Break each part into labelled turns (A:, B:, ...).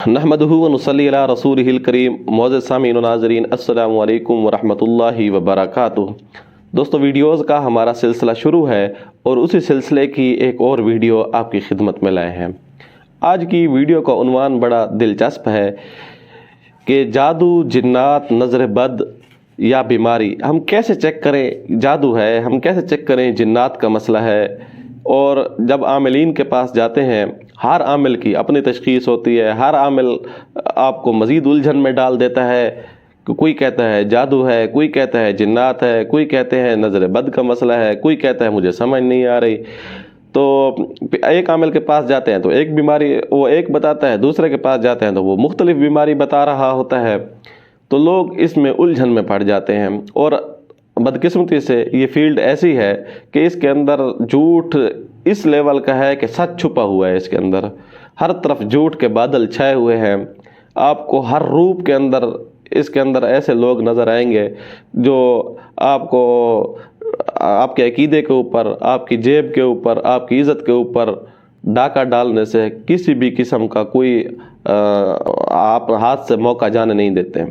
A: नहमदुहु व नुसल्ली अला रसूलिहिल करीम। मुअज़्ज़िज़ सामीन व नाज़रीन, अस्सलामु अलैकुम व रहमतुल्लाहि व बरकातुहू। दोस्तों, वीडियोज़ का हमारा सिलसिला शुरू है और उसी सिलसिले की एक और वीडियो आपकी खिदमत में लाए हैं। आज की वीडियो का उन्वान बड़ा दिलचस्प है कि जादू, जिन्नात, नज़र बद या बीमारी हम कैसे चेक करें। जादू है, हम कैसे चेक करें। जिन्नात का मसला है। और जब आमिलीन के पास जाते हैं, हर आमिल की अपनी तशख़ीस होती है। हर आमिल आपको मज़ीद उलझन में डाल देता है। कोई कहता है जादू है, कोई कहता है जिन्नात है, कोई कहते हैं नज़र बद का मसला है, कोई कहता है मुझे समझ नहीं आ रही। तो एक आमिल के पास जाते हैं तो एक बीमारी वो एक बताता है, दूसरे के पास जाते हैं तो वो मुख्तलिफ बीमारी बता रहा होता है। तो लोग इसमें उलझन में पड़ जाते हैं। और बदकिस्मती से ये फील्ड ऐसी है कि इसके अंदर झूठ इस लेवल का है कि सच छुपा हुआ है। इसके अंदर हर तरफ झूठ के बादल छाए हुए हैं। आपको हर रूप के अंदर इसके अंदर ऐसे लोग नज़र आएंगे जो आपको आपके अकीदे के ऊपर, आपकी जेब के ऊपर, आपकी इज़्ज़त के ऊपर डाका डालने से किसी भी किस्म का कोई आप हाथ से मौका जाने नहीं देते।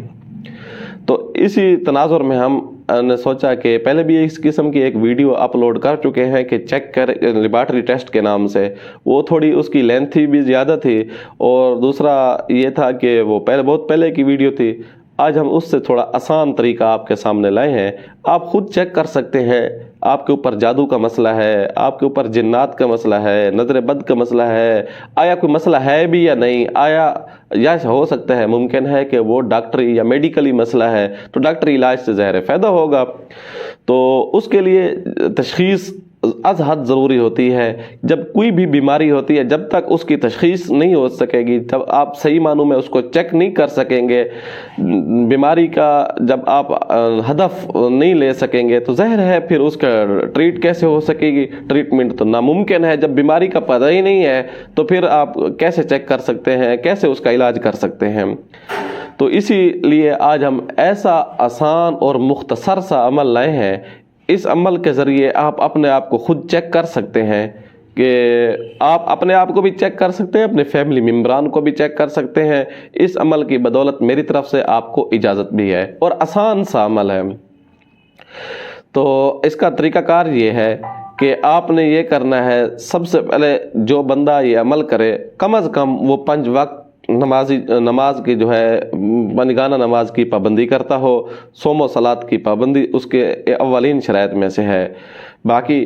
A: तो इसी तनाजुर में हम ने सोचा कि पहले भी इस किस्म की एक वीडियो अपलोड कर चुके हैं कि चेक कर लेबॉरेटरी टेस्ट के नाम से। वो थोड़ी उसकी लेंथी भी ज़्यादा थी और दूसरा ये था कि वो बहुत पहले की वीडियो थी। आज हम उससे थोड़ा आसान तरीका आपके सामने लाए हैं। आप खुद चेक कर सकते हैं। आपके ऊपर जादू का मसला है, आपके ऊपर जिन्नात का मसला है, नज़र बद का मसला है, आया कोई मसला है भी या नहीं, आया या हो सकता है मुमकिन है कि वो डॉक्टरी या मेडिकली मसला है तो डॉक्टरी इलाज से ज़ाहिर फ़ायदा होगा। तो उसके लिए तशख़ीस अज़ हद ज़रूरी होती है। जब कोई भी बीमारी होती है, जब तक उसकी तशख़ीस नहीं हो सकेगी, जब आप सही मानों में उसको चेक नहीं कर सकेंगे, बीमारी का जब आप हदफ नहीं ले सकेंगे तो ज़ाहिर है फिर उसका ट्रीट कैसे हो सकेगी। ट्रीटमेंट तो नामुमकिन है। जब बीमारी का पता ही नहीं है तो फिर आप कैसे चेक कर सकते हैं, कैसे उसका इलाज कर सकते हैं। तो इसीलिए आज हम ऐसा आसान और मुख्तसर सा अमल लाए हैं। इस अमल के ज़रिए आप अपने आप को खुद चेक कर सकते हैं कि आप अपने आप को भी चेक कर सकते हैं, अपने फैमिली मेम्बरान को भी चेक कर सकते हैं। इस अमल की बदौलत मेरी तरफ से आपको इजाज़त भी है और आसान सा अमल है। तो इसका तरीक़ाकार ये है कि आपने ये करना है, सबसे पहले जो बंदा ये अमल करे कम अज़ कम वो 5 वक्त नमाज की जो है बनिगाना नमाज की पाबंदी करता हो। सोमो सलात की पाबंदी उसके अव्वलीन शराइत में से है। बाकी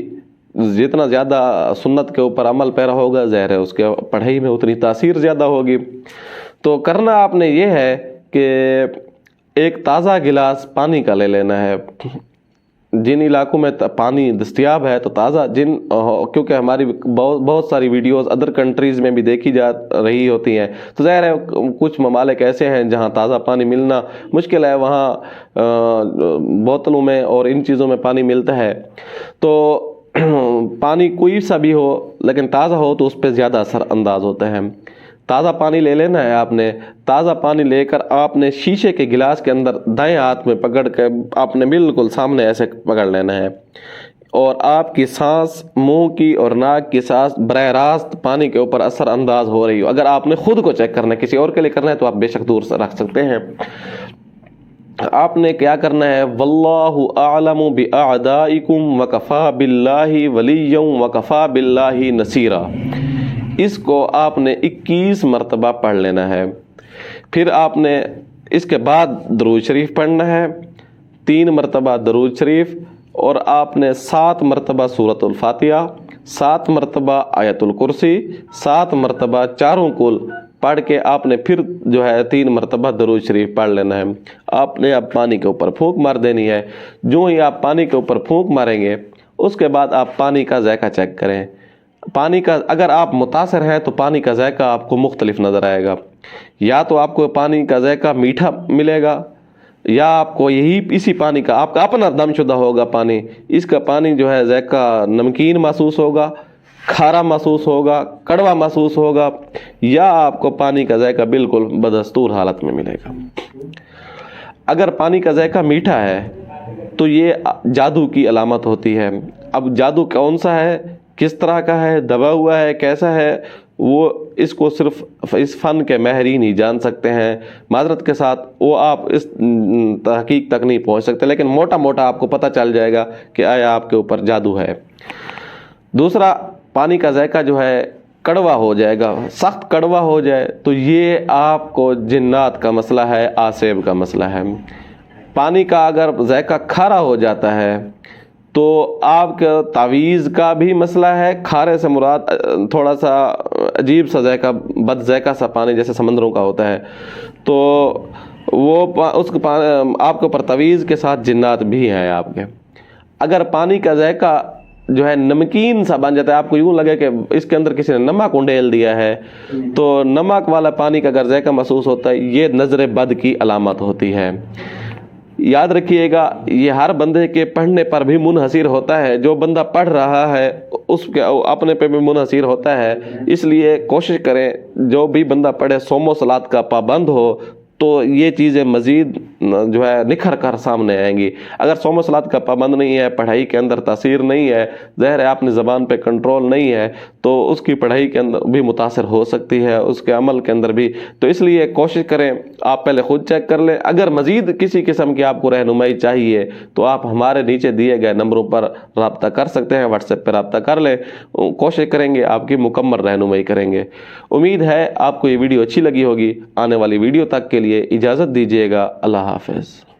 A: जितना ज़्यादा सुन्नत के ऊपर अमल पैरा होगा, ज़ाहिर है उसके पढ़ाई में उतनी तासीर ज़्यादा होगी। तो करना आपने ये है कि एक ताज़ा गिलास पानी का ले लेना है। जिन इलाकों में पानी दस्तयाब है तो ताज़ा क्योंकि हमारी बहुत सारी वीडियोस अदर कंट्रीज़ में भी देखी जा रही होती हैं, तो ज़ाहिर है कुछ ममालिक ऐसे हैं जहां ताज़ा पानी मिलना मुश्किल है। वहां बोतलों में और इन चीज़ों में पानी मिलता है। तो पानी कोई सा भी हो लेकिन ताज़ा हो तो उस पर ज़्यादा असर अंदाज होता है। ताज़ा पानी ले लेना है आपने। ताज़ा पानी लेकर आपने शीशे के गिलास के अंदर दाएं हाथ में पकड़ कर आपने बिल्कुल सामने ऐसे पकड़ लेना है और आपकी सांस, मुंह की और नाक की सांस बराह रास्त पानी के ऊपर असर अंदाज हो रही हो। अगर आपने खुद को चेक करना है, किसी और के लिए करना है तो आप बेशक दूर से रख सकते हैं। आपने क्या करना है, वल्लाहु आलमु बिअअदाइकुम वकफा बिल्लाहि वलिय्यन वकफा बिल्लाहि नसीरा। इसको आपने 21 मरतबा पढ़ लेना है। फिर आपने इसके बाद दरूद शरीफ पढ़ना है, 3 मरतबा दरूद शरीफ, और आपने 7 मरतबा सूरतुल फातिहा, 7 मरतबा आयतुल कुर्सी, 7 मरतबा चारों कुल पढ़ के आपने फिर जो है 3 मरतबा दरूद शरीफ पढ़ लेना है। आपने अब पानी के ऊपर फूंक मार देनी है। जो ही आप पानी के ऊपर फूंक मारेंगे उसके बाद आप पानी का जायका चेक करें। पानी का अगर आप मुतासर हैं तो पानी का जायका आपको मुख्तलिफ नज़र आएगा। या तो आपको पानी का जायका मीठा मिलेगा या आपको इसी पानी का आपका अपना दमशुदा होगा पानी। इसका पानी जो है जायका नमकीन महसूस होगा, खारा महसूस होगा, कड़वा महसूस होगा, या आपको पानी का जायका बिल्कुल बदस्तूर हालत में मिलेगा। अगर पानी का जायका मीठा है तो ये जादू की अलामत होती है। अब जादू कौन सा है किस तरह का है, दबा हुआ है, कैसा है, वो इसको सिर्फ इस फ़न के माहिरीन ही जान सकते हैं। माजरत के साथ वो आप इस तहकीक तक नहीं पहुंच सकते, लेकिन मोटा मोटा आपको पता चल जाएगा कि आया आपके ऊपर जादू है। दूसरा, पानी का जायका जो है कड़वा हो जाएगा, सख्त कड़वा हो जाए तो ये आपको जिन्नात का मसला है, आसेब का मसला है। पानी का अगर जायका खारा हो जाता है तो आपका तावीज़ का भी मसला है। खारे से मुराद थोड़ा सा अजीब सा जायका, बद जायका सा पानी जैसे समंदरों का होता है, तो वो आपके ऊपर तावीज़ के साथ जिन्नात भी हैं आपके। अगर पानी का जायका जो है नमकीन सा बन जाता है, आपको यूँ लगे कि इसके अंदर किसी ने नमक उंडेल दिया है, तो नमक वाला पानी का अगर जायका महसूस होता है, ये नज़र बद की अलामत होती है। याद रखिएगा, ये हर बंदे के पढ़ने पर भी मुनहसिर होता है। जो बंदा पढ़ रहा है उसके अपने पे भी मुनहसिर होता है। इसलिए कोशिश करें जो भी बंदा पढ़े सोमो सलात का पाबंद हो, तो ये चीज़ें मज़ीद जो है निखर कर सामने आएंगी। अगर सोमो सलात का पाबंद नहीं है, पढ़ाई के अंदर तासीर नहीं है, ज़ाहिर है आपने ज़बान पे कंट्रोल नहीं है, तो उसकी पढ़ाई के अंदर भी मुतासर हो सकती है, उसके अमल के अंदर भी। तो इसलिए कोशिश करें आप पहले ख़ुद चेक कर लें। अगर मज़ीद किसी किस्म की आपको रहनुमाई चाहिए तो आप हमारे नीचे दिए गए नंबरों पर रब्ता कर सकते हैं, व्हाट्सएप पर रब्ता कर लें। कोशिश करेंगे आपकी मुकम्मल रहनुमाई करेंगे। उम्मीद है आपको ये वीडियो अच्छी लगी होगी। आने वाली वीडियो तक के लिए इजाज़त दीजिएगा। अल्लाह हाफ़िज़।